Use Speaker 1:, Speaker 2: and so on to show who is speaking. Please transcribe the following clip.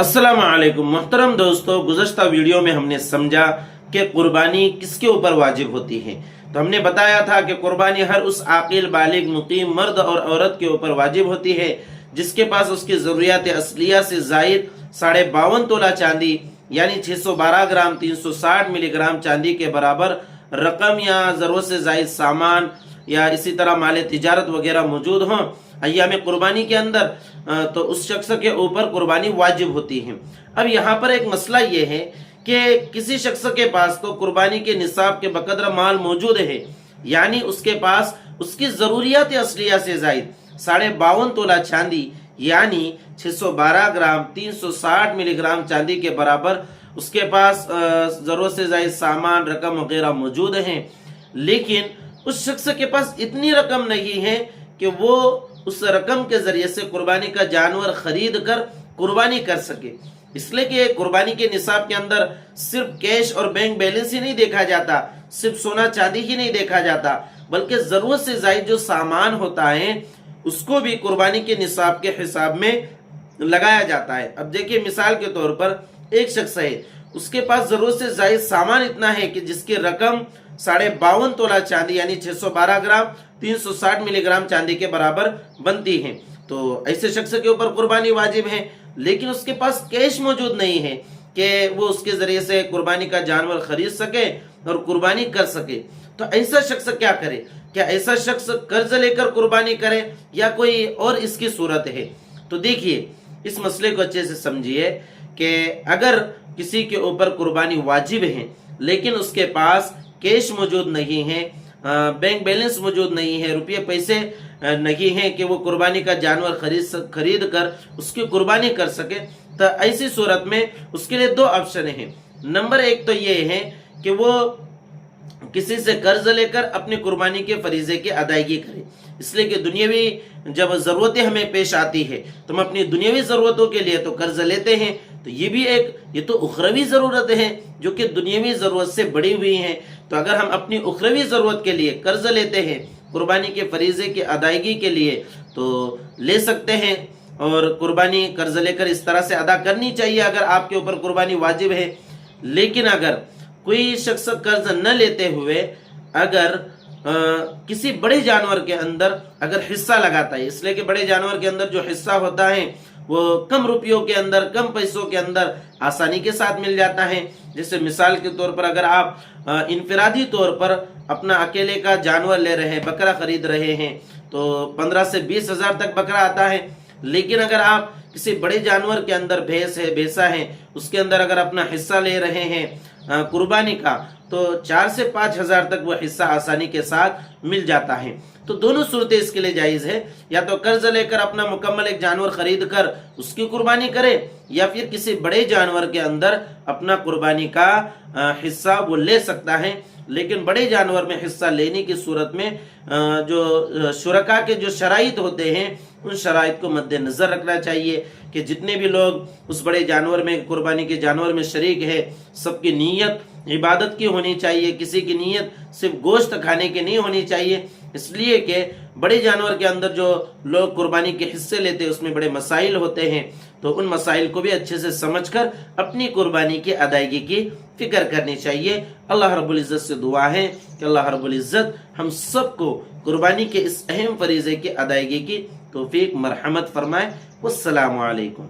Speaker 1: अस्सलामुअलैकुम मोहतरम दोस्तों, गुज़श्ता वीडियो में हमने समझा कि कुर्बानी किसके ऊपर वाजिब होती है। तो हमने बताया था कि कुर्बानी हर उस आकिल बालिग मुकीम मर्द और औरत के ऊपर वाजिब होती है जिसके पास उसकी ज़रूरियात असलिया से ज़ायद 52.5 तोला चांदी यानी 612 ग्राम 360 मिलीग्राम चांदी के बराबर रकम या ज़रूरत से ज़ायद सामान या इसी तरह माल तिजारत वगैरह मौजूद हों अय्याम कुर्बानी के अंदर, तो उस शख्स के ऊपर कुर्बानी वाजिब होती है। अब यहाँ पर एक मसला ये है कि किसी शख्स के पास तो कुर्बानी के निसाब के बकदर माल मौजूद है, यानी उसके पास उसकी ज़रूरियात असलिया से ज़ायद 52.5 तोला चांदी यानी 612 ग्राम 360 मिलीग्राम चांदी के बराबर उसके पास ज़रूरत से ज़ायद सामान रकम वगैरह मौजूद हैं, लेकिन उस शख्स के पास इतनी रकम नहीं है कि वो उस रकम के जरिए से कुर्बानी का जानवर खरीद कर कुर्बानी कर सके। इसलिए कि कुर्बानी के निसाब के अंदर सिर्फ कैश और बैंक बैलेंस ही नहीं देखा जाता, सिर्फ सोना चांदी ही नहीं देखा जाता, बल्कि जरूरत से ज्यादा जो सामान होता है उसको भी कुर्बानी के निसाब के हिसाब में लगाया जाता है। अब देखिए, मिसाल के तौर पर एक शख्स है, उसके पास जरूरत से ज्यादा सामान इतना है कि जिसकी रकम 52.5 तोला चांदी यानी 612 ग्राम 360 मिलीग्राम चांदी के बराबर बनती है। तो ऐसे शख्स के ऊपर कुर्बानी वाजिब है, लेकिन उसके पास कैश मौजूद नहीं है कि वो उसके जरिए से कुर्बानी का जानवर खरीद सके और कुर्बानी कर सके। तो ऐसा शख्स क्या करे? क्या ऐसा शख्स कर्ज लेकर कुर्बानी करे या कोई और इसकी सूरत है? तो देखिए, इस मसले को अच्छे से समझिए कि अगर किसी के ऊपर कुर्बानी वाजिब है लेकिन उसके पास कैश मौजूद नहीं है, बैंक बैलेंस मौजूद नहीं है, रुपये पैसे नहीं है कि वो कुर्बानी का जानवर खरीद कर उसकी कुर्बानी कर सके, तो ऐसी सूरत में उसके लिए दो ऑप्शन हैं। नंबर एक तो ये है कि वो किसी से कर्ज लेकर अपनी कुर्बानी के फरीजे की अदायगी करे, इसलिए कि दुनियावी जब जरूरतें हमें पेश आती है तो हम अपनी दुनियावी जरूरतों के लिए तो कर्ज लेते हैं, तो ये तो उखरवी जरूरत है जो कि दुनियावी जरूरत से बड़ी हुई है। तो अगर हम अपनी उखरवी जरूरत के लिए कर्ज लेते हैं कुर्बानी के फरीजे की अदायगी के लिए तो ले सकते हैं, और कुर्बानी कर्ज लेकर इस तरह से अदा करनी चाहिए अगर आपके ऊपर कुर्बानी वाजिब है। लेकिन अगर कोई शख्स कर्ज न लेते हुए अगर किसी बड़े जानवर के अंदर अगर हिस्सा लगाता है, इसलिए कि बड़े जानवर के अंदर जो हिस्सा होता है वो कम रुपयों के अंदर कम पैसों के अंदर आसानी के साथ मिल जाता है। जैसे मिसाल के तौर पर अगर आप इनफरादी तौर पर अपना अकेले का जानवर ले रहे हैं, बकरा खरीद रहे हैं, तो 15 से 20 हजार तक बकरा आता है। लेकिन अगर आप किसी बड़े जानवर के अंदर भैंस है, भैंसा है, उसके अंदर अगर अपना हिस्सा ले रहे हैं कुर्बानी का, तो 4 से 5 हजार तक वो हिस्सा आसानी के साथ मिल जाता है। तो दोनों सूरतें इसके लिए जायज है, या तो कर्ज लेकर अपना मुकम्मल एक जानवर खरीद कर उसकी कुर्बानी करे, या फिर किसी बड़े जानवर के अंदर अपना कुर्बानी का हिस्सा वो ले सकता है। लेकिन बड़े जानवर में हिस्सा लेने की सूरत में जो शुरका के जो शराइत होते हैं उन शराइत को मद्देनजर रखना चाहिए कि जितने भी लोग उस बड़े जानवर में कुर्बानी के जानवर में शरीक है, सबकी नीयत इबादत की होनी चाहिए, किसी की नीयत सिर्फ गोश्त खाने की नहीं होनी चाहिए। इसलिए कि बड़े जानवर के अंदर जो लोग कुर्बानी के हिस्से लेते हैं उसमें बड़े मसाइल होते हैं, तो उन मसाइल को भी अच्छे से समझकर अपनी कुर्बानी की अदायगी की फिक्र करनी चाहिए। अल्लाह रब्बुल इज़्ज़त से दुआ है कि अल्लाह रब्बुल इज़्ज़त हम सबको कुर्बानी के इस अहम फरीज़े की अदायगी की तौफीक मरहमत फरमाए। वस्सलामु अलैकुम।